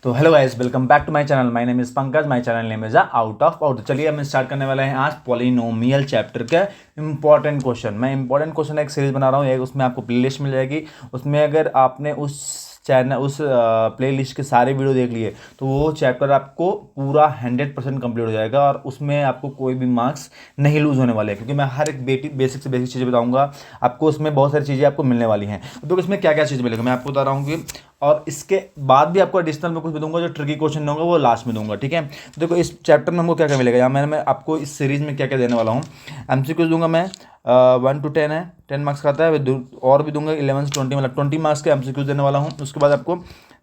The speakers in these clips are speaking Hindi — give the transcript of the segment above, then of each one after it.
तो hello guys, welcome back to my channel. My name is Pankaj. My channel name is out of out. चलिए हम स्टार्ट करने वाले हैं आज पॉलिनोमियल चैप्टर के इंपॉर्टेंट क्वेश्चन। मैं इंपॉर्टेंट क्वेश्चन एक सीरीज बना रहा हूँ, एक उसमें आपको प्लेलिस्ट मिल जाएगी। उसमें अगर आपने उस चैनल उस प्लेलिस्ट के सारे वीडियो देख लिए तो वो चैप्टर आपको पूरा 100% कंप्लीट हो जाएगा और उसमें आपको कोई भी मार्क्स नहीं लूज होने वाले हैं, क्योंकि मैं हर एक बेसिक से बेसिक चीज़ें बताऊंगा आपको। उसमें बहुत सारी चीज़ें आपको मिलने वाली हैं। तो इसमें क्या क्या चीज़ मिलेगा मैं आपको बता रहा हूँ कि, और इसके बाद भी आपको एडिशनल में कुछ भी दूंगा। जो ट्रिकी क्वेश्चन होंगे वो लास्ट में दूंगा, ठीक है। तो देखो इस चैप्टर में हमको क्या क्या मिलेगा, या मैं आपको इस सीरीज में क्या क्या देने वाला हूँ। एमसीक्यूज दूंगा मैं 1 to 10 है, 10 मार्क्स का आता है। और भी दूंगा 11 से 20, मतलब 20 मार्क्स के एमसीक्यूज देने वाला हूँ। उसके बाद आपको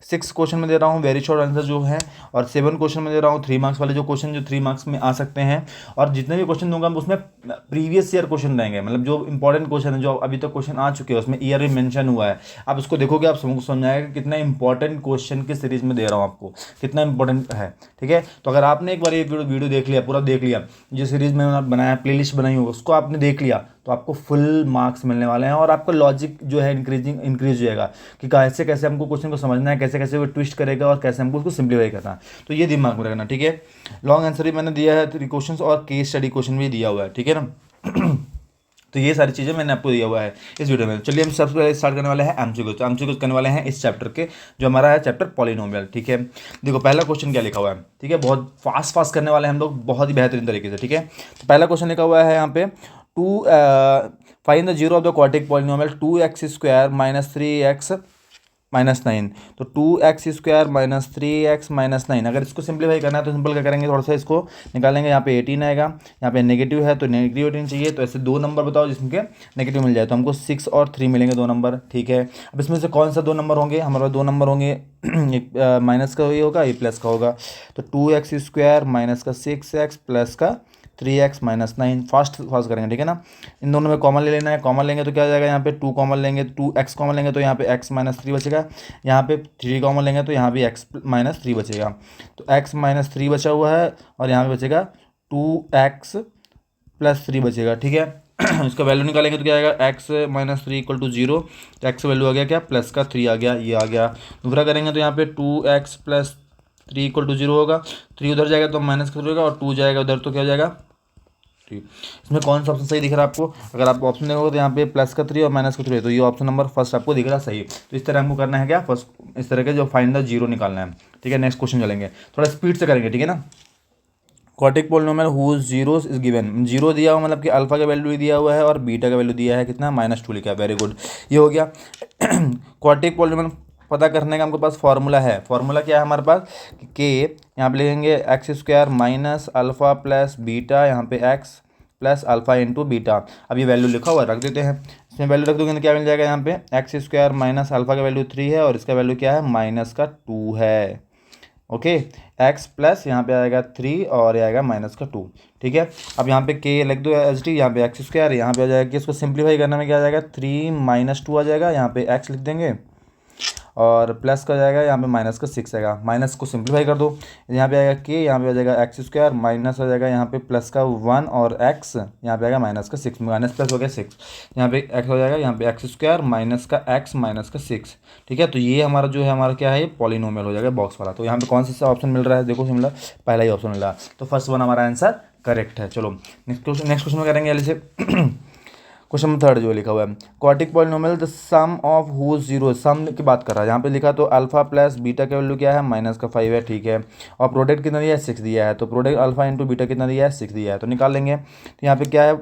6 क्वेश्चन में दे रहा हूँ वेरी शॉर्ट आंसर जो है, और 7 क्वेश्चन में दे रहा हूँ 3 मार्क्स वाले जो क्वेश्चन जो 3 मार्क्स में आ सकते हैं। और जितने भी क्वेश्चन दूंगा उसमें प्रीवियस ईयर क्वेश्चन रहेंगे, मतलब जो इंपॉर्टेंट क्वेश्चन है जो अभी तक क्वेश्चन आ चुके हैं उसमें ईयर भी मेंशन हुआ है। आप उसको देखोगे आप समझ आएगा कि कितना इंपॉर्टेंट क्वेश्चन की सीरीज में दे रहा हूँ आपको, कितना इंपॉर्टेंट है, ठीक है। तो अगर आपने एक बार ये वीडियो देख लिया, पूरा देख लिया, जो सीरीज में बनाया प्लेलिस्ट बनाई होगी उसको आपने देख लिया, तो आपको फुल मार्क्स मिलने वाले हैं। और आपका लॉजिक जो है इंक्रीज हो जाएगा कि कैसे कैसे हमको क्वेश्चन को समझना है, कैसे कैसे वो ट्विस्ट करेगा और कैसे हमको उसको सिंप्लीफाई करना है। तो ये दिमाग में रखना, ठीक है। लॉन्ग आंसर भी मैंने दिया है 3 क्वेश्चन, और केस स्टडी क्वेश्चन भी दिया हुआ है, ठीक है ना। तो ये सारी चीज़ें मैंने आपको दिया हुआ है इस वीडियो में। चलिए हम सबसे पहले स्टार्ट करने वाले हैं एमसीक्यूज। तो एमसीक्यूज करने वाले हैं इस चैप्टर के, जो हमारा है चैप्टर पॉलिनोमियल, ठीक है। देखो पहला क्वेश्चन क्या लिखा हुआ है, ठीक है। बहुत फास्ट करने वाले हैं हम लोग, बहुत ही बेहतरीन तरीके से, ठीक है। तो पहला क्वेश्चन लिखा हुआ है यहाँ पे, to find the zero of the quadratic polynomial 2x² minus 3x minus 9। तो 2x² माइनस 3x-9, अगर इसको सिंप्लीफाई करना है तो सिंपल क्या करेंगे, थोड़ा सा इसको निकालेंगे। यहाँ पे 18 आएगा, यहाँ पे नेगेटिव है तो नेगेटिव 18 चाहिए। तो ऐसे दो नंबर बताओ जिसके नेगेटिव मिल जाए, तो हमको 6 और 3 मिलेंगे, दो नंबर, ठीक है। अब इसमें से कौन सा दो नंबर होंगे, हमारे पास दो नंबर होंगे। एक माइनस का ये होगा, ये प्लस का होगा। तो 2x² माइनस का 6x प्लस का 3x-9 फास्ट करेंगे, ठीक है ना। इन दोनों में कॉमन ले लेना है, कॉमन लेंगे तो क्या हो जाएगा, यहाँ पे 2 कॉमन लेंगे, 2x कॉमन लेंगे तो यहाँ पे x-3 बचेगा। यहाँ पे 3 कॉमन लेंगे तो यहाँ भी x-3 बचेगा। तो x-3 बचा हुआ है और यहाँ पे बचेगा 2x+3 बचेगा, ठीक है। इसका वैल्यू निकालेंगे तो क्या आएगा, x-3 = 0। तो x वैल्यू आ गया क्या, प्लस का 3 आ गया, ये आ गया। दूसरा करेंगे तो यहाँ पे 2x+3 = 0 होगा। 3 उधर जाएगा तो माइनस का 3 होगा, और 2 जाएगा उधर तो क्या हो जाएगा 3। इसमें कौन सा ऑप्शन सही दिख रहा है आपको, अगर आप ऑप्शन देखोगे तो यहाँ पे प्लस का 3 और माइनस का 3 है, तो ये ऑप्शन नंबर फर्स्ट आपको दिख रहा है सही। तो इस तरह हमको करना है क्या, फर्स्ट इस तरह के जो फाइंड द जीरो निकालना है, ठीक है। नेक्स्ट क्वेश्चन चलेंगे, थोड़ा स्पीड से करेंगे, ठीक है ना। Quadratic polynomial whose zeros is given, zero दिया हुआ मतलब कि अल्फा का वैल्यू दिया हुआ है और बीटा का वैल्यू दिया है कितना, -2 लिखा है, वेरी गुड, ये हो गया। क्वाड्रेटिक पॉलिनोमियल पता करने का हमको पास फॉर्मूला है। फॉर्मूला क्या है हमारे पास कि यहाँ पे लिखेंगे x² minus alpha plus beta, यहाँ पे x plus alpha into beta. अब ये वैल्यू लिखा हुआ है, रख देते हैं। इसमें वैल्यू रख दोगे तो क्या मिल जाएगा, यहाँ पे x² माइनस अल्फ़ा का वैल्यू 3 है और इसका वैल्यू क्या है, -2 है, ओके। x प्लस यहाँ पे आएगा 3 और ये आएगा -2, ठीक है। अब यहाँ पे k लिख दो एच टी, यहाँ पे x², यहाँ पे आ जाएगा कि इसको सिंप्लीफाई करने में क्या आ जाएगा, 3 - 2 आ जाएगा, यहाँ पे x लिख देंगे और प्लस का जाएगा, यहाँ पे माइनस का 6 आएगा। माइनस को सिंप्लीफाई कर दो, यहाँ पे आएगा के, यहाँ पे आ जाएगा x², माइनस आ जाएगा यहाँ पे प्लस का 1 और x, यहाँ पे आएगा माइनस का 6, माइनस प्लस हो गया 6, यहाँ पे x हो जाएगा, यहाँ पे x² माइनस का x माइनस का 6, ठीक है। तो ये हमारा जो है, हमारा क्या है, ये पॉलिनोमियल हो जाएगा बॉक्स वाला। तो यहाँ पे कौन सा ऑप्शन मिल रहा है, देखो सिमिलर, पहला ही ऑप्शन मिल रहा है, तो फर्स्ट वन हमारा आंसर करेक्ट है। चलो नेक्स्ट क्वेश्चन में करेंगे जल्दी से। क्वेश्चन नंबर 3 जो लिखा हुआ है, quadratic polynomial the sum of whose zero, sum की बात कर रहा है यहाँ पे लिखा, तो अल्फा प्लस बीटा का वैल्यू क्या है, -5 है, ठीक है। और प्रोडक्ट कितना दिया है, 6 दिया है। तो प्रोडक्ट अल्फा इंटू बीटा कितना दिया है, 6 दिया है, तो निकाल लेंगे। तो यहाँ पे क्या है,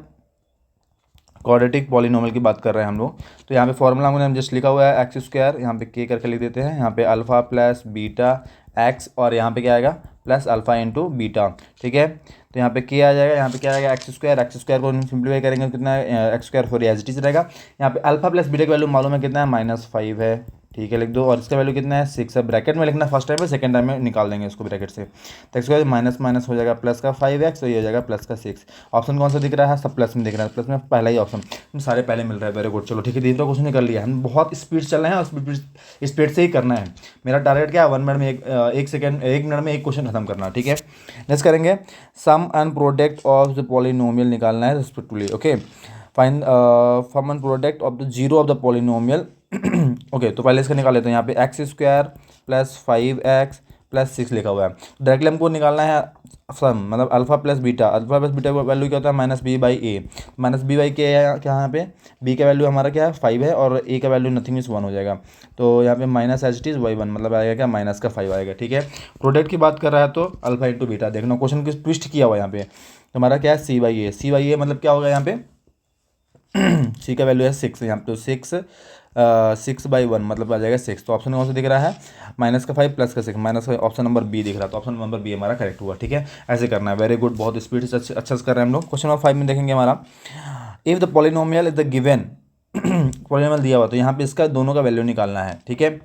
क्वाड्रेटिक पॉलिनोमियल की बात कर रहे हैं हम लोग। तो यहाँ पे फॉर्मूला हमने जस्ट लिखा हुआ है x², यहाँ पे k करके लिख देते हैं, यहाँ पे अल्फा प्लस बीटा x, और यहाँ पे क्या आएगा, प्लस अल्फा इंटू बीटा, ठीक है। तो यहाँ पे k आ जाएगा, यहाँ पे क्या आएगा, x² को सिंप्लीफाई करेंगे तो कितना है, x² four as it is रहेगा। यहाँ पे अल्फा प्लस बीटा की वैल्यू मालूम है कितना है, -5 है, ठीक है, लिख दो। और इसका वैल्यू कितना है, 6 है। ब्रैकेट में लिखना फर्स्ट टाइम में, सेकंड टाइम में निकाल देंगे इसको ब्रैकेट से। तो इसके बाद माइनस माइनस हो जाएगा प्लस का 5x, तो ये हो जाएगा प्लस का 6। ऑप्शन कौन सा दिख रहा है, सब प्लस में दिख रहा है, प्लस में पहला ही ऑप्शन, सारे पहले मिल रहा है, वेरी गुड। चलो ठीक है, तीसरा क्वेश्चन निकल लिया, हम बहुत स्पीड चल रहे हैं और स्पीड से ही करना है। मेरा टारगेट क्या है, 1 मिनट में एक मिनट में एक क्वेश्चन खत्म करना, ठीक है। नेक्स्ट करेंगे, sum and product of the polynomial निकालना है respectively, okay. Find sum and product of the zero of the polynomial. Okay, तो पहले इसका निकाल लेते हैं। यहाँ पे x² प्लस 5x प्लस 6 लिखा हुआ है। डायरेक्टली हमको निकालना है सम, मतलब अल्फा प्लस बीटा का वैल्यू क्या होता है minus B by A. Minus B by के है क्या यहाँ पे, बी का वैल्यू हमारा क्या है 5 है और ए का वैल्यू नथिंग इज 1 हो जाएगा। तो यहाँ पे minus H T is Y 1 मतलब आएगा क्या माइनस का 5 आएगा। ठीक है, प्रोडक्ट की बात कर रहा है तो अल्फा इंटू बीटा। देखना क्वेश्चन की ट्विस्ट किया हुआ यहाँ पे, तो हमारा क्या है सी बाई ए। सी बाई ए मतलब क्या होगा यहाँ पे सी का वैल्यू है 6, यहाँ पे तो 6/1 मतलब आ जाएगा 6। तो ऑप्शन कौन सा दिख रहा है, माइनस का 5 प्लस का 6, माइनस का ऑप्शन नंबर बी दिख रहा है। तो ऑप्शन नंबर बी हमारा करेक्ट हुआ। ठीक है, ऐसे करना है। वेरी गुड, बहुत स्पीड से अच्छा से कर रहे हैं हम लोग। क्वेश्चन नंबर 5 में देखेंगे हमारा, if the polynomial is the given polynomial दिया हुआ तो यहाँ पे इसका दोनों का वैल्यू निकालना है। ठीक है,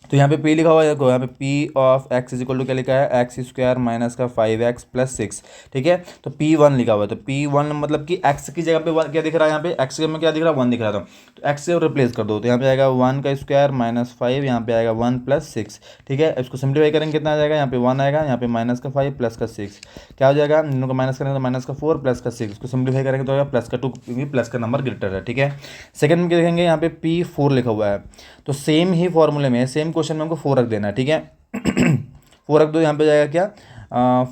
तो यहाँ पे p लिखा हुआ है, यहाँ पे p of x is equal to क्या लिखा है एक्स स्क्वायर माइनस का 5x प्लस 6। ठीक है, तो p1 लिखा हुआ है, तो p1 मतलब कि x की जगह पे क्या दिख रहा है, यहाँ पे x की जगह में क्या दिख रहा है 1 दिख रहा था, तो x से रिप्लेस कर दो। तो यहाँ पे आएगा 1 का स्क्वायर माइनस 5, यहाँ पे आएगा 1 प्लस 6। ठीक है, इसको सिंप्लीफाई करेंगे कितना आ जाएगा, यहाँ पे 1 आएगा, यहाँ पे माइनस का 5 प्लस का 6 क्या हो जाएगा, इन दोनों को माइनस करेंगे तो माइनस का 4 प्लस का 6, इसको सिंप्लीफाई करेंगे तो आएगा प्लस का 2, क्योंकि प्लस का नंबर ग्रेटर है। ठीक है, सेकंड में देखेंगे यहाँ पे p4 लिखा हुआ है, तो सेम ही फॉर्मूले में सेम क्वेश्चन में हमको 4 रख देना है। ठीक है 4 रख दो, यहाँ पे जाएगा क्या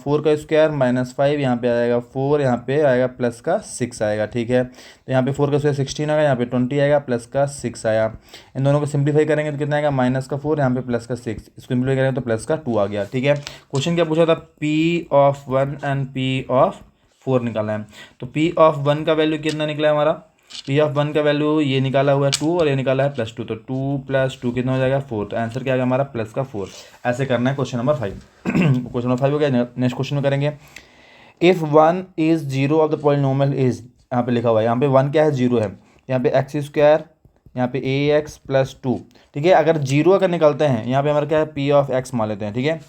4 का स्क्वायर माइनस 5, यहाँ पे आएगा 4, यहाँ पे आएगा प्लस का 6 आएगा। ठीक है, तो यहाँ पे 4 का स्क्वायर 16 आएगा, यहाँ पे 20 आएगा, प्लस का 6 आया। इन दोनों को सिंप्लीफाई करेंगे तो कितना आएगा माइनस का 4, यहाँ पे प्लस का 6, इसको सिंप्लीफाई करेंगे तो प्लस का 2 आ गया। ठीक है, क्वेश्चन क्या पूछा था, p of 1 and p of 4 निकालना है। तो p ऑफ 1 का वैल्यू कितना निकला है हमारा, पी ऑफ 1 का वैल्यू ये निकाला हुआ है 2 और ये निकाला है +2, तो 2 + 2 कितना हो जाएगा 4। तो आंसर क्या आ गया हमारा प्लस का 4। ऐसे करना है क्वेश्चन नंबर 5। क्वेश्चन नंबर 5 हो गया। नेक्स्ट क्वेश्चन में करेंगे, if 1 is 0 of the polynomial is, यहाँ पे लिखा हुआ है, यहाँ पे 1 क्या है 0 है, यहाँ पे एक्स स्क्वायर, यहाँ पे ax + 2। ठीक है, अगर 0 अगर निकलते हैं यहाँ पे हमारा क्या है p ऑफ x मान लेते हैं। ठीक है,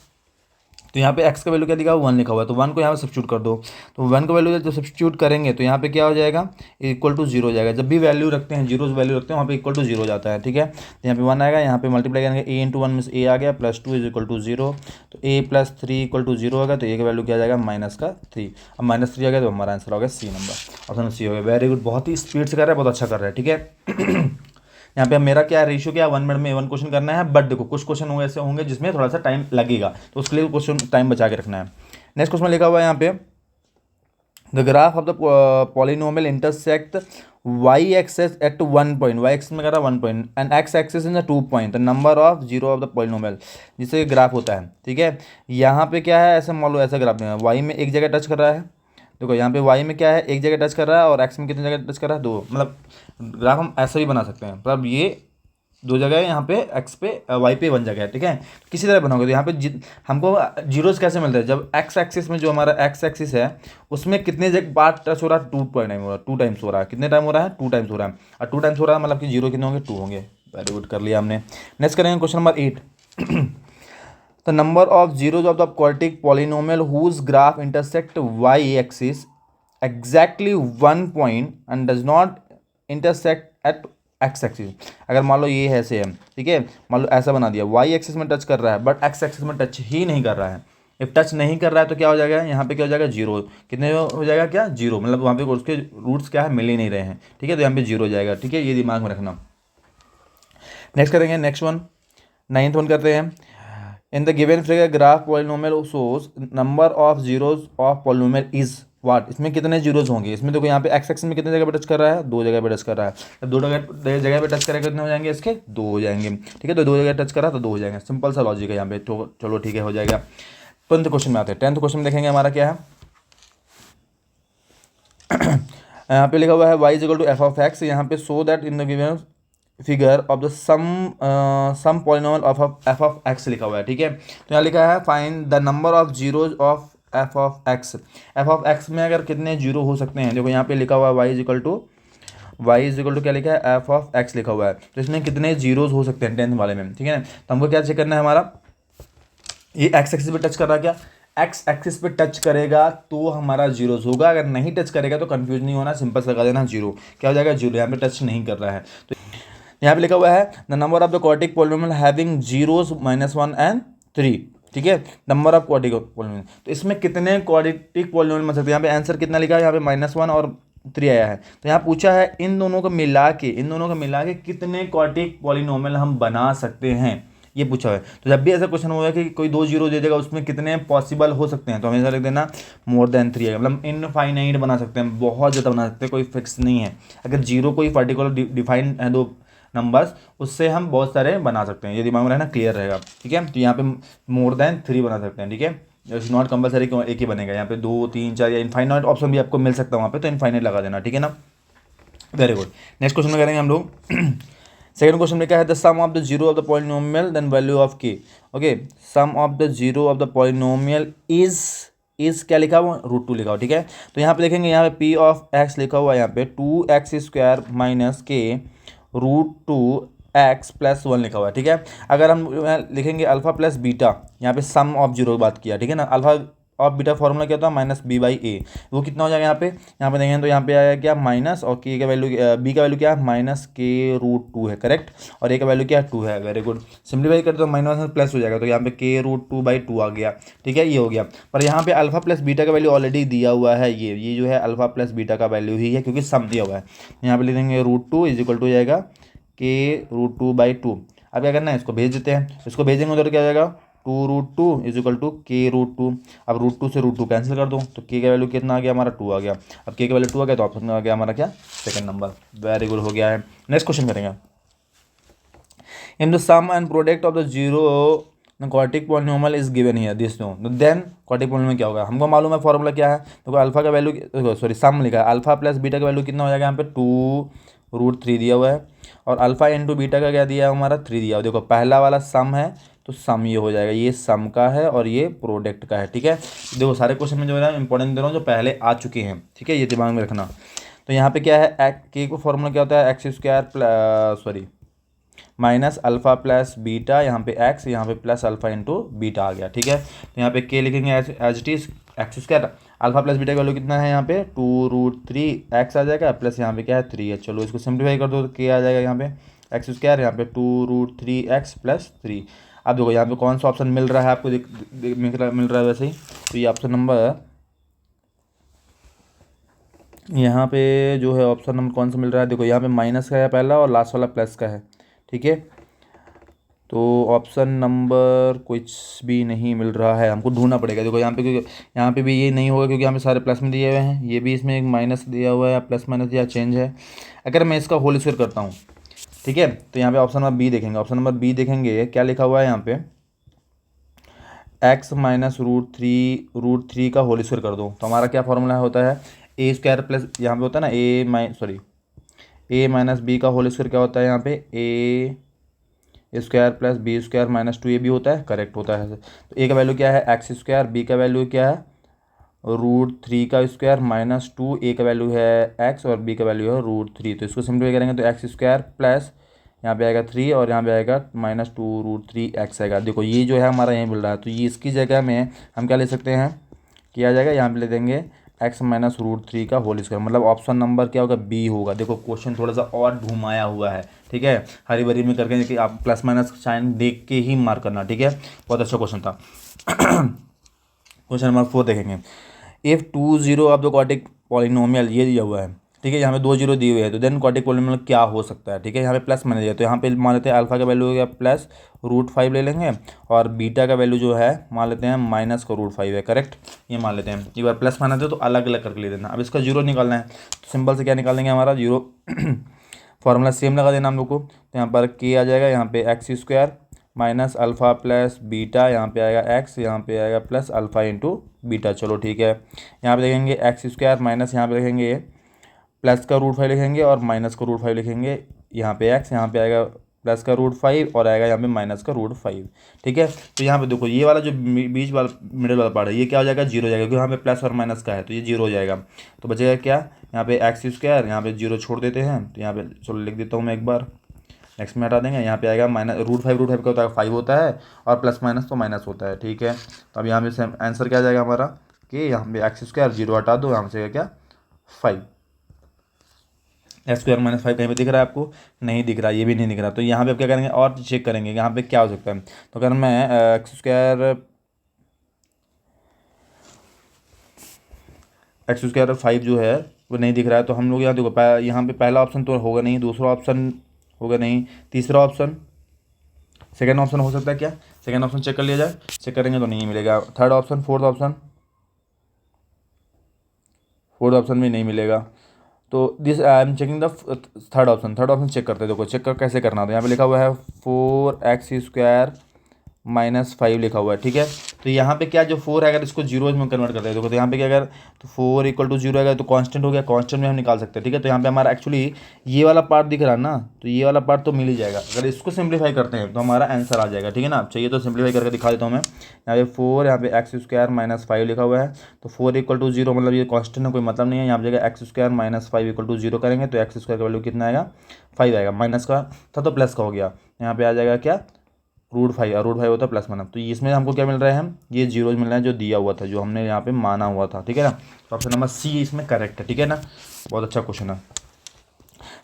तो यहाँ पे x का वैल्यू क्या लिखा हुआ 1 लिखा हुआ है, तो 1 को यहाँ पे सब्स्टिट्यूट कर दो। तो 1 का वैल्यू जब सब्स्टिट्यूट करेंगे तो यहाँ पे क्या हो जाएगा इक्वल टू 0 हो जाएगा। जब भी वैल्यू रखते हैं, जीरो वैल्यू रखते हैं वहाँ पे इक्वल टू 0 हो जाता है। ठीक है, तो यहाँ पे 1 आएगा, यहाँ पे मल्टीप्लाई करेंगे a इंटू 1 में से a आ गया, +2 इज इक्वल टू 0, तो a + 3 इक्वल टू 0 होगा, तो a का वैल्यू क्या आ जाएगा -3। अब -3 आ गया तो हमारा आंसर हो गया सी नंबर, ऑप्शन सी हो गया। वेरी गुड, बहुत ही स्पीड से कर रहा है, बहुत अच्छा कर रहा है। ठीक है यहाँ पे मेरा क्या रेशियो क्या है 1 मिनट में 1 क्वेश्चन करना है, बट देखो कुछ क्वेश्चन होंगे ऐसे होंगे जिसमें थोड़ा सा टाइम लगेगा, तो उसके लिए क्वेश्चन टाइम बचा के रखना है। नेक्स्ट क्वेश्चन लिखा हुआ है यहाँ पे, the graph of the polynomial intersect Y axis at 1 point, Y axis में कर रहा है 1 point and X axis in 2 point, the number of 0 of the polynomial, जिससे ग्राफ होता है। ठीक है, यहाँ पे क्या है, ऐसा मान लो ऐसा ग्राफ नहीं है, वाई में एक जगह टच कर रहा है, देखो यहाँ पे y में क्या है एक जगह टच कर रहा है और x में कितनी जगह टच कर रहा है 2, मतलब ग्राफ हम ऐसा भी बना सकते हैं, मतलब ये 2 जगह है, यहाँ पे x पे y पे 1 जगह है। ठीक है, किसी तरह बनाओगे तो यहाँ पे हमको जीरोस कैसे मिलते हैं, जब x एक्सिस में जो हमारा x एक्सिस है उसमें कितने जगह बार टच हो रहा है 2 टाइम हो रहा है, 2 टाइम्स हो रहा है, कितने टाइम हो रहा है 2 टाइम्स हो रहा है, और 2 टाइम्स हो रहा है मतलब कि जीरो कितने होंगे 2 होंगे। वेरी गुड, कर लिया हमने। नेक्स्ट करेंगे question number 8। The number of zeros of the quadratic polynomial whose graph intersect y-axis exactly 1 point and does not intersect at x-axis। अगर मान लो ये ऐसे है, ठीक है, मान लो ऐसा बना दिया, y-axis में टच कर रहा है बट x-axis में टच ही नहीं कर रहा है। इफ टच नहीं कर रहा है तो क्या हो जाएगा, यहाँ पे क्या हो जाएगा 0, कितने हो जाएगा क्या 0, मतलब वहाँ पे उसके रूट्स क्या है मिल ही नहीं रहे हैं। ठीक है, तो यहाँ पे 0 हो जाएगा। ठीक है, ये दिमाग में रखना। नेक्स्ट करेंगे, नेक्स्ट वन 9th वन करते हैं। In the given figure graph polynomial shows number of zeros of polynomial is what, इसमें कितने जीरोज होंगे, इसमें देखो यहाँ पे x एक्सिस में कितने जगह पे टच कर रहा है 2 जगह पे टच कर रहा है, जब 2 जगह पे टच करेगा कितने हो जाएंगे इसके 2 हो जाएंगे। ठीक है, तो 2 जगह टच कर रहा है तो 2 हो जाएंगे, सिंपल सा लॉजिक है यहाँ पे। तो चलो ठीक है, हो जाएगा। 10th क्वेश्चन में आते हैं। 10th क्वेश्चन में देखेंगे हमारा क्या है, यहाँ पे लिखा हुआ है y is equal to f of x, यहाँ पे so that in the given figure of the sum polynomial of f of x लिखा हुआ है। ठीक है, तो यहाँ लिखा है find the number of zeros of f of x। f of x में अगर कितने जीरो हो सकते हैं, देखो यहाँ पे लिखा हुआ है y इज इक्वल टू क्या लिखा है f ऑफ x लिखा हुआ है, तो इसमें कितने जीरोज हो सकते हैं 10th वाले में। ठीक है ना, तो हमको क्या चेक करना है, हमारा ये x एक्सिस पे टच कर रहा है क्या, x एक्सिस पे टच करेगा तो हमारा जीरोज होगा, अगर नहीं टच करेगा तो कंफ्यूज नहीं होना, सिंपल से लगा देना 0, क्या हो जाएगा 0, यहाँ पे टच नहीं कर रहा है। तो यहाँ पे लिखा हुआ है the number of the quadratic polynomial having zeros -1 and 3। ठीक है, नंबर ऑफ क्वाड्रेटिक पॉलिनोमियल, तो इसमें कितने क्वाड्रेटिक पॉलिनोमियल बन सकते हैं, यहाँ पे आंसर कितना लिखा है, यहाँ पे -1 और 3 आया है। तो यहाँ पूछा है इन दोनों को मिला के कितने क्वाड्रेटिक पॉलिनोमियल हम बना सकते हैं, ये पूछा हुआ है। तो जब भी ऐसा क्वेश्चन हुआ है कि कोई दो जीरो दे देगा उसमें कितने पॉसिबल हो सकते हैं, तो हमेशा लिख देना मोर देन 3 है, मतलब इनफाइनाइट बना सकते हैं, बहुत ज़्यादा बना सकते हैं, कोई फिक्स नहीं है। अगर जीरो कोई पर्टिकुलर डिफाइंड है दो नंबर्स, उससे हम बहुत सारे बना सकते हैं, ये दिमाग में रहना क्लियर रहेगा, ठीक है। तो यहाँ पे मोर देन 3 बना सकते हैं, ठीक है। इट्स नॉट कंपलसरी कि एक ही बनेगा, यहाँ पे 2 3 4 या इनफाइनाइट ऑप्शन भी आपको मिल सकता है वहाँ पे, तो इनफाइनाइट लगा देना, ठीक है ना। Very good. नेक्स्ट क्वेश्चन में करेंगे हम लोग। सेकंड क्वेश्चन में क्या है, the sum of the zero of the polynomial then value of k. Okay, sum of the zero of the polynomial is क्या लिखा हुआ, √2 लिखा हुआ, ठीक है। तो यहाँ पे देखेंगे, यहाँ पे पी ऑफ एक्स लिखा हुआ है, यहाँ पे 2x² माइनस के √2x+1 लिखा हुआ है, ठीक है। अगर हम लिखेंगे अल्फा प्लस बीटा, यहाँ पे सम ऑफ जीरो बात किया, ठीक है ना। अल्फा और बीटा फॉर्मूला क्या होता है, -b/a, वो कितना हो जाएगा यहाँ पे देखेंगे तो यहाँ पे आएगा क्या माइनस, और के का वैल्यू बी का वैल्यू क्या है -k√2 है, करेक्ट। और ए का वैल्यू क्या है 2 है, वेरी गुड। सिंप्लीफाई करते तो माइनस में प्लस हो जाएगा, तो यहाँ पे k√2/2 आ गया, ठीक है, ये हो गया। पर यहाँ पे अल्फा प्लस बीटा का वैल्यू ऑलरेडी दिया हुआ है, ये जो है अल्फा प्लस बीटा का वैल्यू ही है, क्योंकि सम दिया हुआ है। यहाँ पे लिख देंगे √2 = हो जाएगा k√2/2। अब क्या करना है, इसको भेज देते हैं, इसको भेजेंगे उधर क्या हो जाएगा 2√2 = k√2। अब √2 से √2 कैंसिल कर दो, तो k का वैल्यू कितना आ गया हमारा 2 आ गया। अब k का वैल्यू 2 आ गया तो ऑप्शन में आ गया हमारा क्या, सेकंड नंबर। वेरी गुड, हो गया है। नेक्स्ट क्वेश्चन करेंगे। In the sum and product of the zero quadratic polynomial is given here this no, then quadratic polynomial क्या होगा, हमको मालूम है फॉर्मूला क्या है। तो अल्फा का वैल्यू, सॉरी सम लिखा है, अल्फा प्लस बीटा का वैल्यू कितना हो जाएगा, यहाँ पे 2√3 दिया हुआ है, और अल्फा इंटू बीटा का क्या दिया है हमारा 3 दिया हुआ। देखो पहला वाला सम है, तो सम ये हो जाएगा, ये सम का है और ये प्रोडक्ट का है, ठीक है। देखो सारे क्वेश्चन में जो है इंपॉर्टेंट दे रहा हूँ, जो पहले आ चुके हैं, ठीक है, ये दिमाग में रखना। तो यहाँ पे क्या है, के को फॉर्मूला क्या होता है, x² minus alpha plus beta, यहाँ पे x, यहाँ पे प्लस अल्फा इंटू बीटा आ गया, ठीक है। तो यहाँ पे के लिखेंगे as it is x², alpha plus beta का वैल्यू कितना है यहाँ पे 2√3x आ जाएगा, प्लस यहाँ पे क्या है 3 है। चलो इसको सिंप्लीफाई कर दो तो के आ जाएगा यहाँ पे x², यहाँ पे 2√3x+3। अब देखो यहाँ पे कौन सा ऑप्शन मिल रहा है आपको, मिल रहा है वैसे ही, तो ये ऑप्शन नंबर, यहाँ पे जो है ऑप्शन नंबर कौन सा मिल रहा है, देखो यहाँ पे माइनस का है पहला और लास्ट वाला प्लस का है, ठीक है। तो ऑप्शन नंबर कुछ भी नहीं मिल रहा है, हमको ढूंढना पड़ेगा। देखो यहाँ पे, क्योंकि यहाँ पे भी ये नहीं होगा, क्योंकि यहाँ पे सारे प्लस में दिए हुए हैं, ये भी इसमें एक माइनस दिया हुआ है, प्लस माइनस दिया चेंज है। अगर मैं इसका होल स्क्वायर करता हूँ, ठीक है, तो यहाँ पे ऑप्शन नंबर बी देखेंगे, ऑप्शन नंबर बी देखेंगे क्या लिखा हुआ है यहाँ पे, x माइनस √3 का होल स्क्वायर कर दो, तो हमारा क्या फॉर्मूला होता है, a² प्लस, यहाँ पे होता है ना a माइनस बी का होल स्क्वायर क्या होता है यहाँ पे a² प्लस b² माइनस 2 ये भी होता है, करेक्ट होता है। तो a का वैल्यू क्या है x², b का वैल्यू क्या है √3 का स्क्वायर माइनस 2, a का वैल्यू है x और b का वैल्यू है √3। तो इसको सिंप्लीफाई करेंगे तो x² प्लस यहाँ पे आएगा 3 और यहाँ पे आएगा -2√3x आएगा। देखो ये जो है हमारा यहीं मिल रहा है, तो ये इसकी जगह में हम क्या ले सकते हैं, किया जाएगा यहाँ पे ले देंगे x माइनस √3 का होल स्क्वायर, मतलब ऑप्शन नंबर क्या होगा, बी होगा। देखो क्वेश्चन थोड़ा सा और घुमाया हुआ है, ठीक है, हरी भरी में करके कि आप प्लस माइनस साइन देख के ही मार्क करना, ठीक है। बहुत अच्छा क्वेश्चन था। क्वेश्चन नंबर 4 देखेंगे। If 2 0 of the quadratic polynomial, ये दिया हुआ है, ठीक है, यहाँ पे 2 0 दिए हुए हैं, तो देन क्वाड्रेटिक पॉलिनोमियल क्या हो सकता है, ठीक है। यहाँ पे प्लस मैंने दिया, तो यहाँ पे मान लेते हैं अल्फा का वैल्यू हो गया +√5 ले लेंगे, और बीटा का वैल्यू जो है मान लेते हैं -√5 है, करेक्ट, ये मान लेते हैं। एक बार प्लस माना था तो अलग अलग करके ले देना। अब इसका जीरो निकालना है, तो सिंपल से क्या निकाल देंगे, हमारा जीरो फॉर्मूला सेम लगा देना हम लोग को। तो यहाँ पर के आ जाएगा, यहाँ पे x² minus alpha plus beta, यहाँ पे आएगा x, यहाँ पे आएगा प्लस अल्फ़ा इंटू बीटा। चलो ठीक है, यहाँ पे देखेंगे x² माइनस, यहाँ पे देखेंगे प्लस का √5 लिखेंगे और माइनस का √5 लिखेंगे, यहाँ पे x, यहाँ पे आएगा प्लस का √5 और आएगा यहाँ पे माइनस का √5, ठीक है। तो यहाँ पे देखो ये वाला जो बीच वाला मिडिल वाला पार्ट है, ये क्या हो जाएगा, जीरो हो जाएगा, क्योंकि यहाँ पे प्लस और माइनस का है, तो ये जीरो हो जाएगा। तो बचेगा क्या, यहाँ पे x², यहाँ पे जीरो छोड़ देते हैं, तो यहाँ पे चलो लिख देता हूँ मैं एक बार, नेक्स्ट में हटा देंगे। यहाँ पे आएगा -√5 का होता है 5 होता है, और प्लस माइनस तो माइनस होता है, ठीक है। तो अब यहाँ पे आंसर क्या आ जाएगा हमारा, कि यहाँ पे x² जीरो हटा दो, यहाँ से क्या 5, x² -5 कहीं पे दिख रहा है आपको, नहीं दिख रहा, ये भी नहीं दिख रहा। तो यहाँ पे अब क्या करेंगे और चेक करेंगे यहाँ पे क्या हो सकता है। तो अगर मैं x² 5 जो है वो नहीं दिख रहा है, तो हम लोग यहाँ देखो यहाँ पे पहला ऑप्शन तो होगा नहीं, दूसरा ऑप्शन होगा नहीं, तीसरा ऑप्शन सेकंड ऑप्शन हो सकता है क्या, सेकंड ऑप्शन चेक कर लिया जाए, चेक करेंगे तो नहीं मिलेगा। थर्ड ऑप्शन, फोर्थ ऑप्शन भी नहीं मिलेगा। तो this I am checking the third option check करते हैं। देखो चेक कर कैसे करना था, यहाँ पे लिखा हुआ है 4x² -5 लिखा हुआ है, ठीक है। तो यहाँ पे क्या जो 4 है अगर इसको जीरोज में कन्वर्ट करते हैं देखो, तो यहाँ पे क्या, अगर तो 4 = 0 है तो कांस्टेंट हो गया, कांस्टेंट में हम निकाल सकते हैं, ठीक है। तो यहाँ पे हमारा एक्चुअली ये वाला पार्ट दिख रहा है ना, तो ये वाला पार्ट तो मिल ही जाएगा। अगर इसको सिंप्लीफाई करते हैं तो हमारा आंसर आ जाएगा, ठीक है ना। चाहिए तो सिंप्लीफाई करके दिखा देता हूँ मैं। यहाँ पे 4, यहाँ पे x² -5 लिखा हुआ है, तो 4 = 0 मतलब ये कांस्टेंट है, कोई मतलब नहीं है। यहाँ पे जगह x² -5 = 0 करेंगे तो x² का वैल्यू कितना आएगा, 5 आएगा। माइनस का था तो प्लस का हो गया, यहाँ पे आ जाएगा क्या, √5, और √5 होता है +1। तो इसमें हमको क्या मिल रहा है, हम ये जीरोज मिल रहा है जो दिया हुआ था, जो हमने यहाँ पे माना हुआ था, ठीक है ना। तो ऑप्शन नंबर सी इसमें करेक्ट है, ठीक है ना। बहुत अच्छा क्वेश्चन है।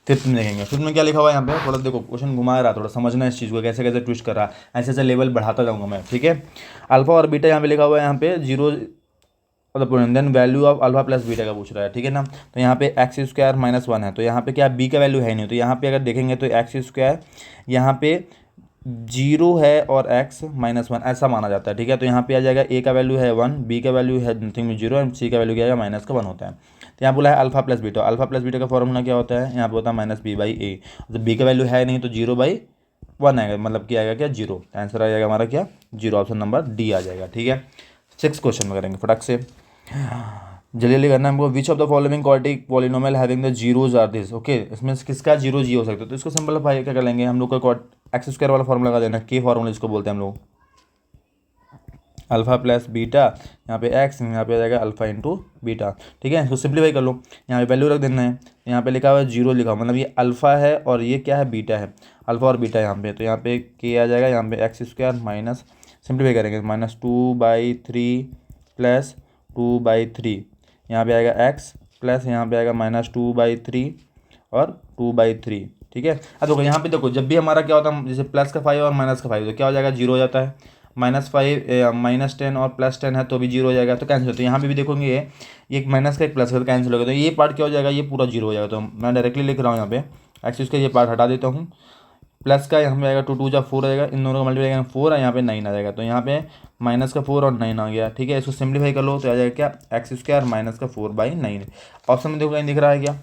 फिफ्थ में देखेंगे, फिफ्थ में क्या लिखा हुआ है यहाँ पे, थोड़ा देखो क्वेश्चन घुमा रहा है, थोड़ा समझना है इस चीज़ को, कैसे कैसे ट्विस्ट कर रहा है, ऐसे ऐसे लेवल बढ़ाता जाऊँगा मैं, ठीक है। अल्फा और बीटा यहाँ पे लिखा हुआ है, यहाँ पे जीरो मतलब then value of alpha plus beta का पूछ रहा है, ठीक है ना। तो यहाँ पे x² -1 है, तो यहाँ पे क्या b का वैल्यू है नहीं, तो यहाँ पे अगर देखेंगे तो x² यहाँ पे 0 है और x -1 ऐसा माना जाता है, ठीक है। तो यहाँ पे आ जाएगा a का वैल्यू है 1, b का वैल्यू है नथिंग में 0 एंड c का वैल्यू क्या है -1 होता है। तो यहाँ बोला है अल्फा प्लस बीटा का फॉर्मूला क्या होता है, यहाँ पे होता है -b/a। तो b का वैल्यू है नहीं तो 0/1 आएगा, मतलब क्या आएगा क्या, 0। आंसर आ जाएगा हमारा क्या, 0, ऑप्शन नंबर डी आ जाएगा, ठीक है। 6 क्वेश्चन में करेंगे फटाक से, जल्दी जल्दी करना है हमको। Which of the following quadratic polynomial having the zeros are this, okay. इसमें किसका जीरो जी हो सकता है, तो इसको सिंपलीफाई क्या कर लेंगे हम लोग का, x² वाला फॉर्मूला लगा देना, के फॉर्मूला जिसको बोलते हैं हम लोग, अल्फा प्लस बीटा, यहाँ पे x, यहाँ पे आ जाएगा अल्फा इंटू बीटा, ठीक है। इसको सिंप्लीफाई कर लो, यहाँ पे वैल्यू रख देना है, यहाँ पे लिखा हुआ है 0 लिखा हुआ, मतलब ये अल्फा है और ये क्या है, बीटा है, अल्फा और बीटा यहाँ पे। तो यहाँ पे के आ जाएगा, यहाँ पे x² माइनस, सिंप्लीफाई करेंगे -2/3 प्लस 2/3, यहाँ पे आएगा x प्लस यहाँ पे आएगा -2/3 और 2/3, ठीक है। अब देखो यहाँ पे देखो, जब भी हमारा क्या होता है, जैसे प्लस का 5 और माइनस का 5 तो क्या हो जाएगा, 0 हो जाता है। -5 -10 और +10 है तो भी 0 हो जाएगा, तो कैंसिल होता है। यहाँ पे भी देखोगे ये एक माइनस का एक प्लस का, तो कैंसिल होगा, तो ये पार्ट क्या हो जाएगा, ये पूरा 0 हो जाएगा। तो मैं डायरेक्टली लिख रहा हूँ यहाँ पे एक्सिस का ये पार्ट हटा देता हूँ, प्लस का यहाँ पे आएगा 2 × 4 आ जाएगा, इन दोनों का मल्टीप्लाई 4 है, यहाँ पे 9 आ जाएगा। तो यहाँ पे माइनस का 4 और 9 आ गया, ठीक है। इसको सिंप्लीफाई कर लो तो आ जाएगा क्या, x² -4/9। ऑप्शन में देखो कहीं दिख रहा है क्या,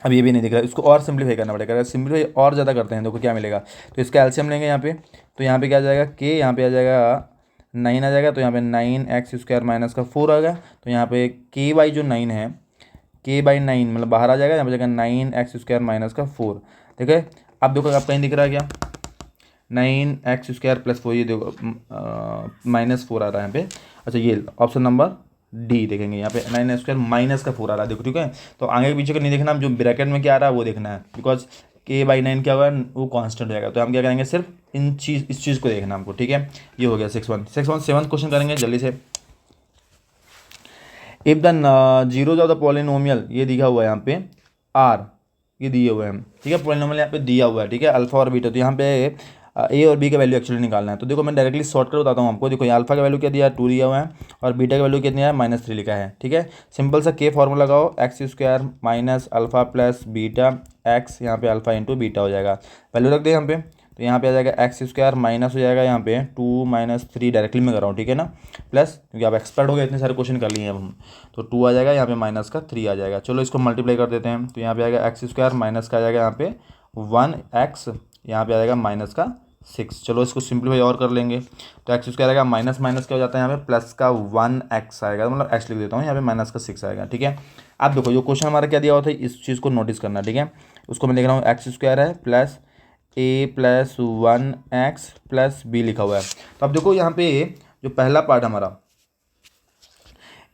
अब ये भी नहीं दिख रहा है, इसको और सिंप्लीफाई करना पड़ेगा। अगर सिंप्लीफाई और ज़्यादा करते हैं देखो क्या मिलेगा, तो इसका एलसीएम लेंगे यहाँ पे, तो यहाँ पे क्या आ जाएगा, के यहाँ पे आ जाएगा 9 आ जाएगा, तो यहाँ पे 9x² -4 आ गया। तो यहाँ पे k/9 जो 9 है, k/9 मतलब बाहर आ जाएगा, यहाँ पे जाएगा 9x² -4, ठीक है। अब देखो आप कहीं दिख रहा है क्या, 9x² + 4, ये देखो -4 आ रहा है यहाँ पे। अच्छा ये ऑप्शन नंबर डी देखेंगे, यहाँ पे 9x² -4 आ रहा है, देखो, ठीक है। तो आगे पीछे का नहीं देखना, जो ब्रैकेट में क्या आ रहा है वो देखना है, बिकॉज k/9 क्या होगा, वो कांस्टेंट रहेगा। तो हम क्या करेंगे, सिर्फ इस चीज़ को देखना हमको, ठीक है। ये हो गया 7th क्वेश्चन करेंगे जल्दी से। If the zeros of the polynomial, ये दिखा हुआ है यहाँ पे r, ये दिए हुए हैं, ठीक है। पॉलिनोमियल यहाँ पे दिया हुआ है, ठीक है, अल्फा और बीटा। तो यहाँ पे ए और बी का वैल्यू एक्चुअली निकालना है। तो देखो मैं डायरेक्टली शॉर्टकट बताता हूँ आपको। देखो ये अल्फा का वैल्यू क्या दिया है, 2 दिया हुआ है, और बीटा का वैल्यू क्या दिया है, -3 लिखा है, ठीक है। सिंपल सा के फॉर्मूला लगाओ, x² minus alpha plus beta x, यहाँ पे अल्फा इंटू बीटा हो जाएगा, वैल्यू रख दे यहाँ पे। तो यहाँ पे आ जाएगा x² माइनस हो जाएगा यहाँ पे 2 - 3, डायरेक्टली मैं कर रहा हूँ, ठीक है ना, प्लस, क्योंकि आप एक्सपर्ट हो गए, इतने सारे क्वेश्चन कर लिए हैं अब हम। तो 2 आ जाएगा यहाँ पे, -3 आ जाएगा। चलो इसको मल्टीप्लाई कर देते हैं, तो यहाँ पे आएगा x² माइनस का आ जाएगा यहाँ पे 1x, यहाँ पे आ जाएगा -6। चलो इसको सिंप्लीफाई और कर लेंगे, तो x² आएगा माइनस माइनस क्या हो जाता है यहाँ पे, प्लस का 1x आएगा, मतलब x लिख देता हूँ, यहाँ पे -6 आएगा, ठीक है। अब देखो जो क्वेश्चन हमारा क्या दिया हुआ था, इस चीज़ को नोटिस करना, ठीक है। उसको मैं लिख रहा हूँ x² है plus a + 1x plus b लिखा हुआ है। तो अब देखो यहाँ पे जो पहला पार्ट हमारा,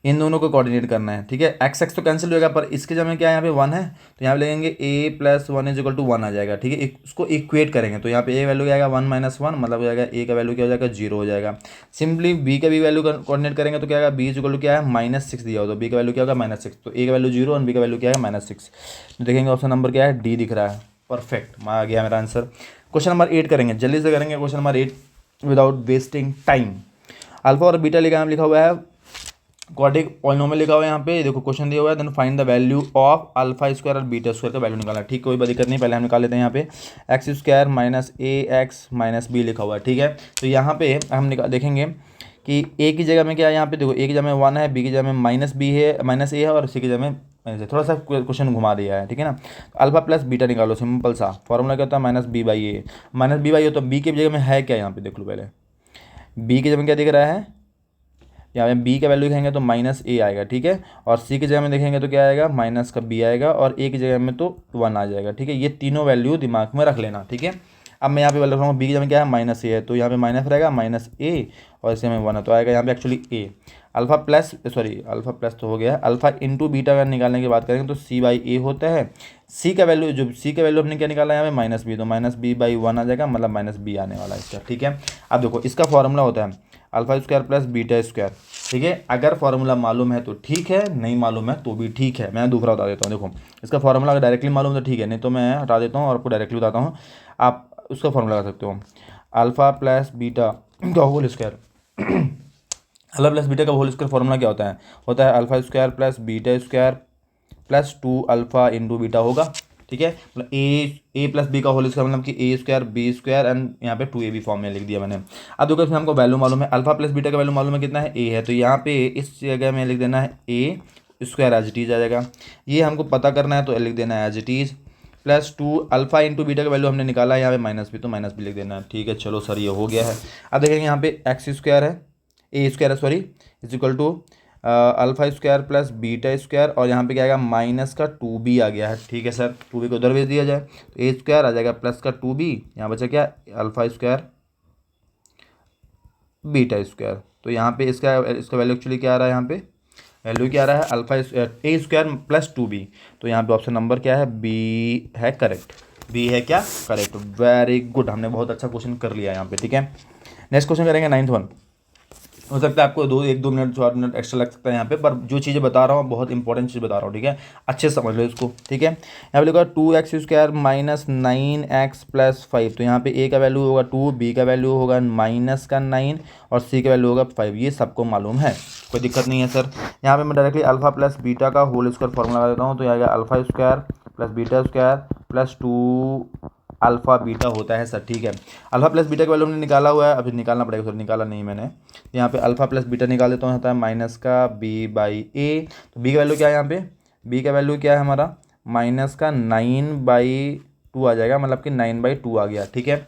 इन दोनों को कोऑर्डिनेट करना है, ठीक है। x तो कैंसिल हो जाएगा, पर इसके जगह क्या है, यहाँ पे 1 है, तो यहाँ पे लगेंगे a + 1 = 1 आ जाएगा, ठीक है। इसको इक्वेट करेंगे, तो यहाँ पे a वैल्यू क्या आएगा, 1 - 1, मतलब हो जाएगा a का वैल्यू क्या हो जाएगा, 0 हो जाएगा। सिंपली b का भी वैल्यू कोऑर्डिनेट करेंगे, तो क्या आएगा, b = क्या है, -6 दिया हो, तो b का वैल्यू क्या होगा, -6, तो a का वैल्यू 0 और b का वैल्यू क्या है, -6। तो देखेंगे ऑप्शन नंबर क्या है, डी दिख रहा है, परफेक्ट, आ गया मेरा आंसर। क्वेश्चन नंबर 8 करेंगे, जल्दी से करेंगे question number 8 without wasting time. Alpha और बीटा लिखा हुआ है क्वाड्रेटिक पॉलिनोमियल लिखा हुआ है यहाँ पे, देखो क्वेश्चन दिया हुआ है, then find the value of alpha square और बीटा स्क्वायर का वैल्यू निकालना। ठीक, कोई दिक्कत नहीं, पहले हम निकाल लेते हैं। यहाँ पे एक्स स्क्वायर माइनस ए एक्स माइनस बी लिखा हुआ है। ठीक है, तो यहाँ पे हम देखेंगे कि ए की जगह में क्या है, यहाँ पे देखो ए की जगह में 1 है, बी की जगह में माइनस बी है, माइनस ए है, और सी की जगह में माइनस है। थोड़ा सा क्वेश्चन घुमा दिया है, ठीक है ना। अल्फा प्लस बीटा निकालो, सिंपल सा फॉर्मूला क्या होता है, minus B by A. Minus B by a, तो बी की जगह में है क्या, यहाँ पे देख लो पहले बी की जगह में क्या दिख रहा है, यहाँ पे बी का वैल्यू लिखेंगे तो माइनस ए आएगा। ठीक है, और सी की जगह में देखेंगे तो क्या आएगा, माइनस का बी आएगा, और ए की जगह में तो 1 आ जाएगा। ठीक है, ये तीनों वैल्यू दिमाग में रख लेना। ठीक है, अब मैं यहाँ पे वैल्यू रखूँगा, बी की जगह में क्या है, माइनस ए है, तो यहाँ पे माइनस रहेगा, माइनस ए, और इसी में 1 है, तो आएगा यहाँ पे एक्चुअली ए। अल्फा प्लस अल्फा प्लस तो हो गया, अल्फा इंटू बीटा अगर निकालने की बात करेंगे तो सी बाई ए होता है। सी का वैल्यू, जो सी का वैल्यू हमने क्या निकाला है यहाँ पे, माइनस बी, तो माइनस बी बाई 1 आ जाएगा, मतलब माइनस बी आने वाला है इसका। ठीक है, अब देखो इसका फॉर्मूला होता है alpha square plus beta square. ठीक है, अगर फॉर्मूला मालूम है तो ठीक है, नहीं मालूम है तो भी ठीक है। मैं दूसरा बता देता हूँ, देखो इसका फॉर्मूला अगर डायरेक्टली मालूम है तो ठीक है, नहीं तो मैं हटा देता हूँ और आपको डायरेक्टली बताता हूँ, आप उसका फॉर्मूला लगा सकते हो। अल्फा प्लस बीटा का whole square, alpha plus beta का होल स्क्वायर फॉर्मूला क्या होता है alpha square plus beta square plus 2 alpha into beta होगा। ठीक है, मतलब ए प्लस बी का होल स्क्वायर, मतलब कि A square B square and यहाँ पे 2ab फॉर्म में लिख दिया मैंने। अब देखो इसमें हमको वैल्यू मालूम है, अल्फा प्लस बीटा का वैल्यू मालूम है कितना है, ए है, तो यहाँ पे इस जगह में लिख देना है A square as it is आ जाएगा। ये हमको पता करना है तो लिख देना है as it is, plus 2 alpha into beta का वैल्यू हमने निकाला है यहाँ पे माइनस बी, तो माइनस बी लिख देना है। ठीक है, चलो सर ये हो गया है। अब देखेंगे यहाँ पे एक्स स्क्वायर है, ए स्क्वायर है sorry, is equal to alpha square plus beta square, और यहाँ पे क्या आएगा, माइनस का 2b आ गया है। ठीक है सर, 2b को उधर भेज दिया जाए तो ए स्क्वायर आ जाएगा प्लस का 2b, यहाँ बचा क्या, अल्फा स्क्वायर बीटा स्क्वायर। तो यहाँ पे इसका वैल्यू एक्चुअली क्या आ रहा है, यहाँ पे वैल्यू क्या आ रहा है, अल्फा ए स्क्वायर प्लस 2b, तो यहाँ पे ऑप्शन नंबर क्या है, बी है करेक्ट। बी है क्या, करेक्ट। वेरी गुड, हमने बहुत अच्छा क्वेश्चन कर लिया यहाँ पे। ठीक है, नेक्स्ट क्वेश्चन करेंगे 9th वन। हो सकता है आपको 1-2 मिनट 4 मिनट एक्स्ट्रा लग सकता है यहाँ पे, पर जो चीज़ें बता रहा हूँ बहुत इंपॉर्टेंट चीज़ बता रहा हूँ। ठीक है, अच्छे से समझ लो इसको। ठीक है, यहाँ पे लिखा 2x square minus 9x plus 5, तो यहाँ पे ए का वैल्यू होगा 2, बी का वैल्यू होगा माइनस का 9, और सी का वैल्यू होगा 5। ये सबको मालूम है, कोई दिक्कत नहीं है सर। यहाँ पे मैं डायरेक्टली अल्फा प्लस बीटा का होल स्क्वायर फॉर्मूला लगा देता हूँ, तो आएगा alpha square plus beta square plus 2 alpha beta होता है सर। ठीक है, अल्फा प्लस बीटा का वैल्यू हमने निकाला हुआ है, अभी निकालना पड़ेगा सर, निकाला नहीं मैंने। यहाँ पे अल्फा प्लस बीटा निकाल देता हूँ, होता है माइनस का बी बाई ए, तो बी का वैल्यू क्या है, यहाँ पे बी का वैल्यू क्या है हमारा, माइनस का 9/2 आ जाएगा, मतलब कि 9/2 आ गया। ठीक है,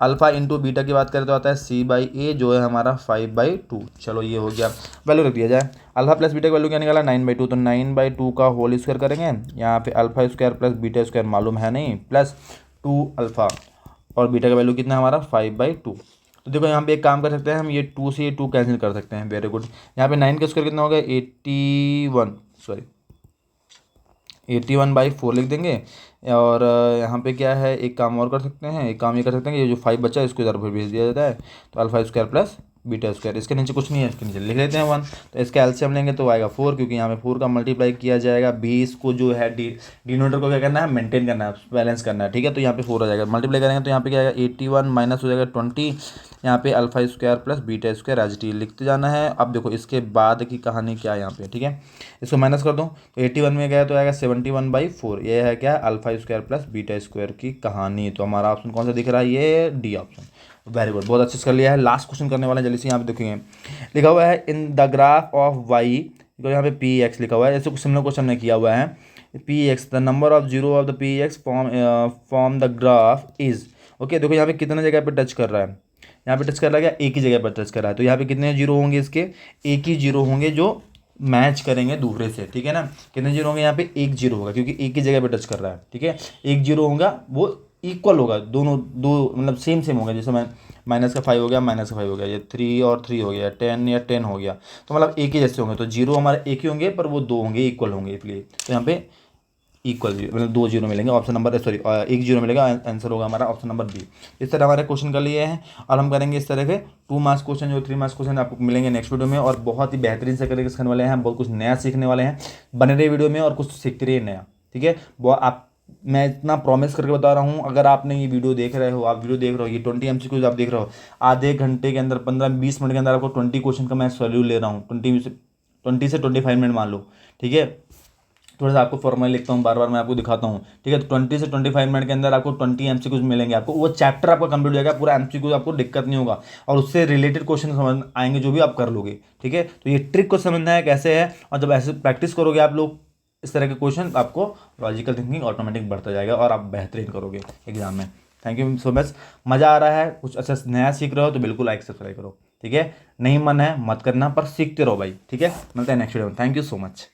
अल्फा इंटू बीटा की बात करें तो आता है सी बाई ए, जो है हमारा 5/2। चलो ये हो गया, वैल्यू रख दिया जाए। अल्फा प्लस बीटा का वैल्यू क्या निकाला, 9/2, तो 9/2 का होल स्क्वायर करेंगे। यहाँ पे alpha square plus beta square मालूम है नहीं, प्लस 2 अल्फा, और बीटा का वैल्यू कितना है हमारा 5/2। तो देखो यहाँ पे एक काम कर सकते हैं हम, ये 2 से ये 2 कैंसिल कर सकते हैं। वेरी गुड, यहाँ पे 9 का स्क्वायर कितना हो गया, 81/4 लिख देंगे। और यहाँ पे क्या है, एक काम और कर सकते हैं, एक काम ये कर सकते हैं कि ये जो 5 बचा है इसको इधर भेज दिया जाता है, तो alpha square plus beta square, इसके नीचे कुछ नहीं है, इसके नीचे लिख लेते हैं 1, तो इसका एलसीएम लेंगे तो आएगा 4, क्योंकि यहाँ पे 4 का मल्टीप्लाई किया जाएगा 20 को, जो है डिनोमिनेटर को क्या करना है, मेंटेन करना है, बैलेंस करना है। ठीक है, तो यहाँ पे 4 आ जाएगा, मल्टीप्लाई करेंगे तो यहाँ पे क्या आएगा 81 माइनस हो जाएगा 20, यहाँ पे alpha square plus beta square as it is लिखते जाना है। अब देखो इसके बाद की कहानी क्या है यहाँ पे। ठीक है, इसको माइनस कर दो तो 81 में गया तो आएगा 71/4, ये है क्या, alpha square plus beta square की कहानी। तो हमारा ऑप्शन कौन सा दिख रहा है, ये डी ऑप्शन। वेरी गुड, बहुत अच्छे से कर लिया है। लास्ट क्वेश्चन करने वाले हैं, जल्दी से यहाँ पे देखेंगे, लिखा हुआ है in the graph of Y, तो यहाँ पे पी एक्स लिखा हुआ है, ऐसे कुछ सिमिलर क्वेश्चन ने किया हुआ है, P x the number of zero of the P x form the graph is. Okay, देखो यहाँ पे कितने जगह पे टच कर रहा है, यहाँ पे टच कर रहा है क्या, एक ही जगह पर टच कर रहा है, तो यहाँ पे कितने जीरो होंगे इसके, एक ही जीरो होंगे जो मैच करेंगे दूसरे से। ठीक है ना, कितने जीरो होंगे, यहाँ पे एक जीरो होगा, क्योंकि एक ही जगह पे टच कर रहा है। ठीक है, एक जीरो होगा, वो इक्वल होगा, दोनों दो मतलब सेम होगा। जैसे मैं माइनस का 5 हो गया, माइनस का 5 हो गया, ये 3 और 3 हो गया, 10 या 10 हो गया, तो मतलब एक ही जैसे होंगे, तो जीरो हमारे एक ही होंगे, पर वो दो होंगे, इक्वल होंगे, इसलिए तो यहाँ पे इक्वल जीरो, मतलब 2 जीरो मिलेंगे, ऑप्शन नंबर सॉरी 1 जीरो मिलेगा, आंसर होगा हमारा ऑप्शन नंबर बी। इस तरह हमारे क्वेश्चन कर लिए हैं, और हम करेंगे इस तरह के 2 मार्क्स क्वेश्चन, जो 3 मार्क्स क्वेश्चन आपको मिलेंगे नेक्स्ट वीडियो में, और बहुत ही बेहतरीन से करके सीखने वाले हैं, बहुत कुछ नया सीखने वाले हैं। बने रहे वीडियो में और कुछ सीखते रहिए नया। ठीक है, आप मैं इतना प्रॉमिस करके बता रहा हूँ, अगर आपने ये वीडियो देख रहे हो, आप वीडियो देख रहे हो, ये 20 MCQs आप देख रहे हो, आधे घंटे के अंदर 15-20 मिनट के अंदर आपको 20 क्वेश्चन का मैं सॉल्यूशन ले रहा हूँ, 20 20 से 25 मिनट मान लो, ठीक है। थोड़ा सा आपको फॉर्मूला लिखता हूँ, बार बार मैं आपको दिखाता हूँ, ठीक है। तो 20 से 25 मिनट के अंदर आपको 20 MCQs मिलेंगे, आपको वो चैप्टर आपका कंप्लीट हो जाएगा पूरा, MCQ आपको दिक्कत नहीं होगा, और उससे रिलेटेड क्वेश्चन समझ आएंगे जो भी आप कर लोगे, ठीक है। तो ये ट्रिक को समझना है कैसे है, और जब ऐसे प्रैक्टिस करोगे आप लोग इस तरह के क्वेश्चन, आपको लॉजिकल थिंकिंग ऑटोमेटिक बढ़ता जाएगा और आप बेहतरीन करोगे एग्जाम में। Thank you so much. मज़ा आ रहा है, कुछ अच्छा नया सीख रहे हो तो बिल्कुल लाइक सब्सक्राइब करो, ठीक है। नहीं मन है मत करना, पर सीखते रहो भाई, ठीक है। मिलते हैं नेक्स्ट वीडियो में। Thank you so much.